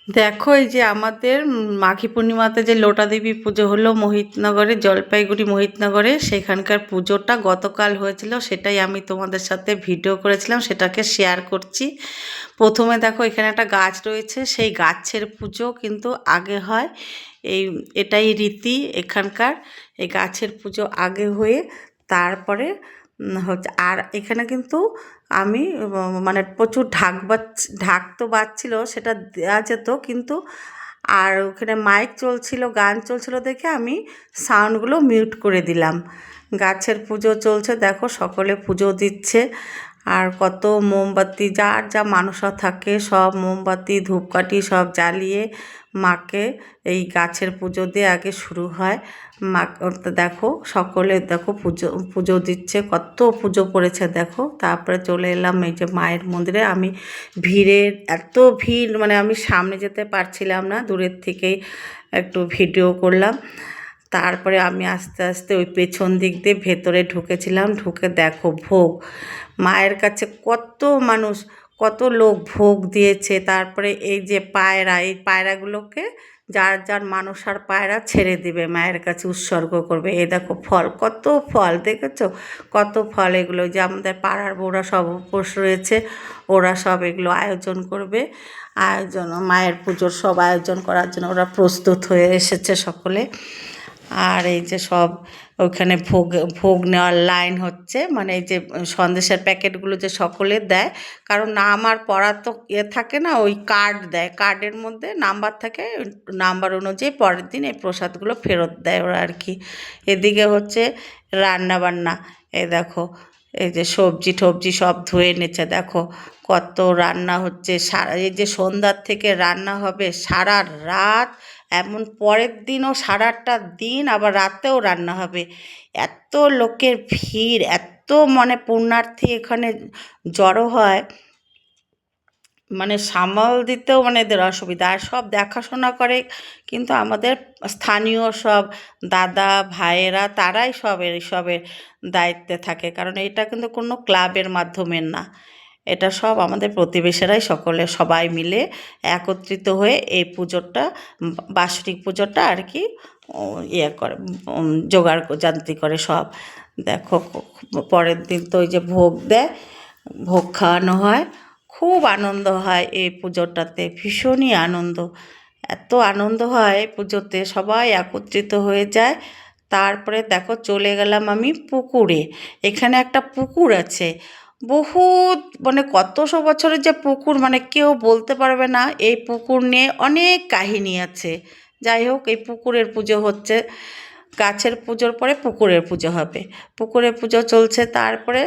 দেখো এই যে আমাদের মাঘী পূর্ণিমাতে যে লোটা দেবী পুজো হলো মোহিতনগরে, জলপাইগুড়ি মোহিতনগরে, সেখানকার পুজোটা গতকাল হয়েছিল। সেটাই আমি তোমাদের সাথে ভিডিও করেছিলাম, সেটাকে শেয়ার করছি। প্রথমে দেখো এখানে একটা গাছ রয়েছে, সেই গাছের পুজো কিন্তু আগে হয়। এই এটাই রীতি এখানকার। এই গাছের পুজো আগে হয়ে তারপরে হচ্ছে। আর এখানে কিন্তু আমি মানে প্রচুর ঢাক তো বাজছিল, সেটা দেওয়া যেত কিন্তু। আর ওখানে মাইক চলছিল, গান চলছিল দেখে আমি সাউন্ডগুলো মিউট করে দিলাম। গাছের পুজো চলছে, দেখো সকলে পুজো দিচ্ছে। আর কত মোমবাতি, যার যা মানসা থাকে সব মোমবাতি ধূপকাঠি সব জ্বালিয়ে মাকে এই গাছের পুজো দিয়ে আগে শুরু হয়। মা দেখো সকলে দেখো পুজো পুজো দিচ্ছে, কত পুজো করেছে দেখো। তারপরে চলে এলাম এই যে মায়ের মন্দিরে। আমি ভিড়ের এত ভিড়, মানে আমি সামনে যেতে পারছিলাম না, দূরের থেকেই একটু ভিডিও করলাম। তারপরে আমি আস্তে আস্তে ওই পেছন দিক দিয়ে ভেতরে ঢুকেছিলাম। ঢুকে দেখো ভোগ, মায়ের কাছে কত মানুষ, কত লোক ভোগ দিয়েছে। তারপরে এই যে পায়রা, এই পায়রাগুলোকে যার যার মানসার পায়রা ছেড়ে দিবে, মায়ের কাছে উৎসর্গ করবে। এই দেখো ফল, কত ফল দেখেছো, কত ফল। এগুলো যে আমাদের পাড়ার বউরা সব উপোস রয়েছে, ওরা সব এগুলো আয়োজন করবে। আয়োজন, মায়ের পুজোর সব আয়োজন করার জন্য ওরা প্রস্তুত হয়ে এসেছে সকলে। আর এই যে সব ওইখানে ভোগ ভোগ নেওয়ার লাইন হচ্ছে, মানে এই যে সন্দেশের প্যাকেটগুলো যে সকলে দেয়, কারণ নাম আর পড়া তো থাকে না, ওই কার্ড দেয়, কার্ডের মধ্যে নাম্বার থাকে, নাম্বার অনুযায়ী পরের দিন এই প্রসাদগুলো ফেরত দেয় ওরা আর কি। এদিকে হচ্ছে রান্না বান্না, এই দেখো এই যে সবজি টবজি সব ধুয়ে নিচ্ছে, দেখো কত রান্না হচ্ছে। সারা এই যে সন্ধ্যার থেকে রান্না হবে সারা রাত, এমন পরের দিনও সারাটা দিন আবার রাতেও রান্না হবে। এত লোকের ভিড়, এত মানে পুণ্যার্থী এখানে জড়ো হয়, মানে সামাল দিতেও মানে এদের অসুবিধা। আর সব দেখাশোনা করে কিন্তু আমাদের স্থানীয় সব দাদা ভাইয়েরা, তারাই সবের দায়িত্বে থাকে, কারণ এটা কিন্তু কোনো ক্লাবের মাধ্যমে না, এটা সব আমাদের প্রতিবেশীরাই সকলে সবাই মিলে একত্রিত হয়ে এই পুজোটা, বাৎসরিক পুজোটা আর কি ইয়ে করে, জোগাড় জান্তি করে সব। দেখো পরের দিন তো ওই যে ভোগ দেয়, ভোগ খাওয়ানো হয়, খুব আনন্দ হয় এই পুজোটাতে, ভীষণই আনন্দ। এত আনন্দ হয় পুজোতে, সবাই একত্রিত হয়ে যায়। তারপরে দেখো চলে গেলাম আমি পুকুরে। এখানে একটা পুকুর আছে, বহুত মানে কতশো বছরের যে পুকুর, মানে কেউ বলতে পারবে না। এই পুকুর নিয়ে অনেক কাহিনী আছে। যাই হোক, এই পুকুরের পুজো হচ্ছে, গাছের পুজোর পরে পুকুরের পুজো হবে, পুকুরের পুজো চলছে। তারপরে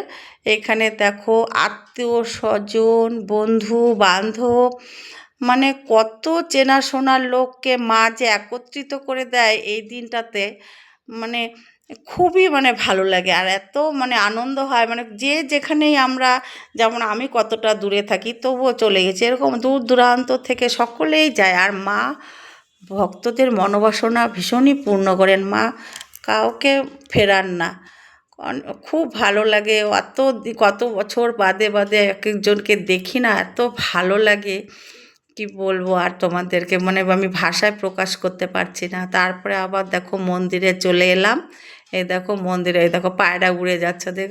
এখানে দেখো আত্মীয় স্বজন বন্ধু বান্ধব, মানে কত চেনাশোনার লোককে মা যে একত্রিত করে দেয় এই দিনটাতে, মানে খুবই মানে ভালো লাগে। আর এত মানে আনন্দ হয়, মানে যে যেখানেই আমরা, যেমন আমি কতটা দূরে থাকি তবুও চলে গেছি, এরকম দূর দূরান্ত থেকে সকলেই যায়। আর মা ভক্তদের মনোবাসনা ভীষণই পূর্ণ করেন, মা কাউকে ফেরান না। খুব ভালো লাগে। কত বছর বাদে বাদে এক একজনকে দেখি না, এত ভালো লাগে কি বলবো আর তোমাদেরকে, মানে আমি ভাষায় প্রকাশ করতে পারছি না। তারপরে আবার দেখো মন্দিরে চলে এলাম। এই দেখো মন্দিরে, এই দেখো পায়রা উড়ে যাচ্ছে, দেখ